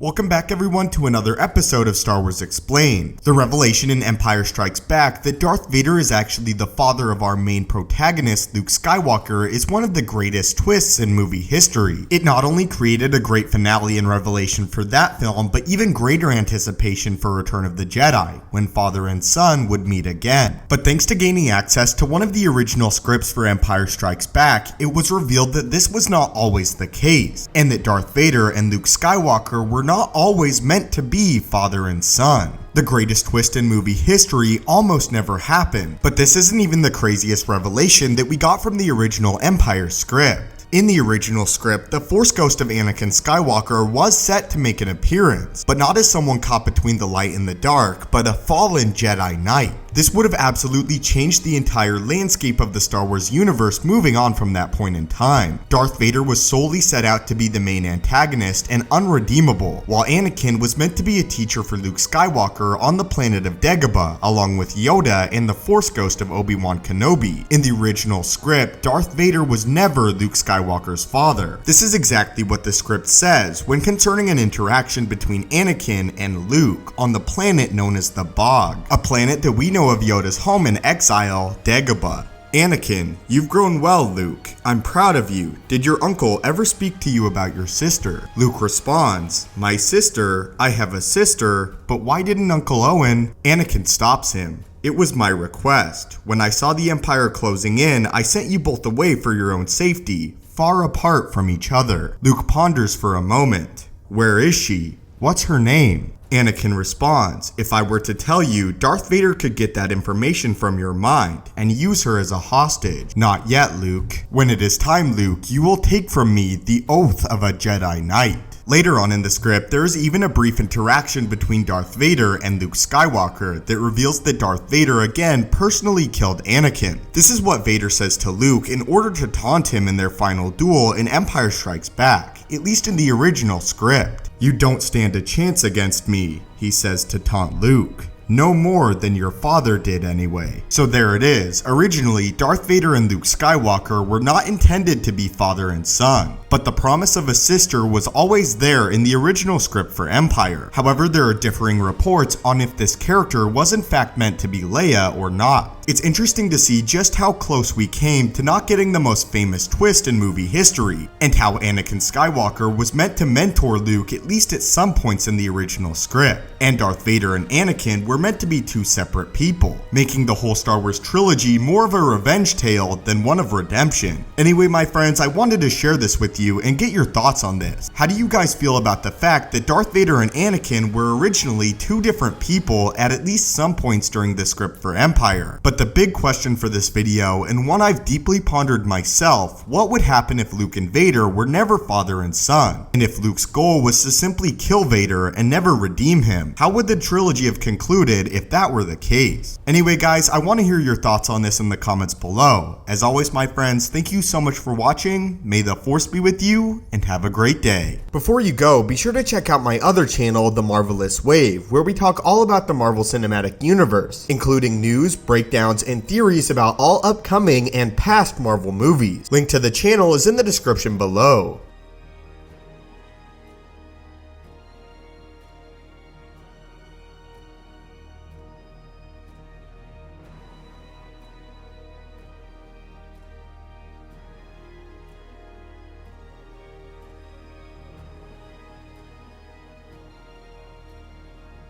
Welcome back everyone to another episode of Star Wars Explained. The revelation in Empire Strikes Back that Darth Vader is actually the father of our main protagonist, Luke Skywalker, is one of the greatest twists in movie history. It not only created a great finale and revelation for that film, but even greater anticipation for Return of the Jedi, when father and son would meet again. But thanks to gaining access to one of the original scripts for Empire Strikes Back, it was revealed that this was not always the case, and that Darth Vader and Luke Skywalker were not always meant to be father and son. The greatest twist in movie history almost never happened, but this isn't even the craziest revelation that we got from the original Empire script. In the original script, the Force ghost of Anakin Skywalker was set to make an appearance, but not as someone caught between the light and the dark, but a fallen Jedi Knight. This would have absolutely changed the entire landscape of the Star Wars universe moving on from that point in time. Darth Vader was solely set out to be the main antagonist and unredeemable, while Anakin was meant to be a teacher for Luke Skywalker on the planet of Dagobah, along with Yoda and the Force ghost of Obi-Wan Kenobi. In the original script, Darth Vader was never Luke Skywalker's father. This is exactly what the script says when concerning an interaction between Anakin and Luke on the planet known as the Bog, a planet that we know of Yoda's home in exile, Dagobah. Anakin, you've grown well, Luke. I'm proud of you. Did your uncle ever speak to you about your sister? Luke responds, my sister? I have a sister, but why didn't Uncle Owen? Anakin stops him. It was my request. When I saw the Empire closing in, I sent you both away for your own safety, far apart from each other. Luke ponders for a moment. Where is she? What's her name? Anakin responds, if I were to tell you, Darth Vader could get that information from your mind and use her as a hostage. Not yet, Luke. When it is time, Luke, you will take from me the oath of a Jedi Knight. Later on in the script, there is even a brief interaction between Darth Vader and Luke Skywalker that reveals that Darth Vader again personally killed Anakin. This is what Vader says to Luke in order to taunt him in their final duel in Empire Strikes Back, at least in the original script. You don't stand a chance against me, he says to taunt Luke. No more than your father did anyway. So there it is. Originally, Darth Vader and Luke Skywalker were not intended to be father and son, but the promise of a sister was always there in the original script for Empire. However, there are differing reports on if this character was in fact meant to be Leia or not. It's interesting to see just how close we came to not getting the most famous twist in movie history, and how Anakin Skywalker was meant to mentor Luke at least at some points in the original script, and Darth Vader and Anakin were meant to be two separate people, making the whole Star Wars trilogy more of a revenge tale than one of redemption. Anyway, my friends, I wanted to share this with you and get your thoughts on this. How do you guys feel about the fact that Darth Vader and Anakin were originally two different people at least some points during the script for Empire? But the big question for this video, and one I've deeply pondered myself, what would happen if Luke and Vader were never father and son? And if Luke's goal was to simply kill Vader and never redeem him? How would the trilogy have concluded if that were the case? Anyway guys, I want to hear your thoughts on this in the comments below. As always my friends, thank you so much for watching, may the Force be with you, and have a great day. Before you go, be sure to check out my other channel, The Marvelous Wave, where we talk all about the Marvel Cinematic Universe, including news, breakdowns, and theories about all upcoming and past Marvel movies. Link to the channel is in the description below.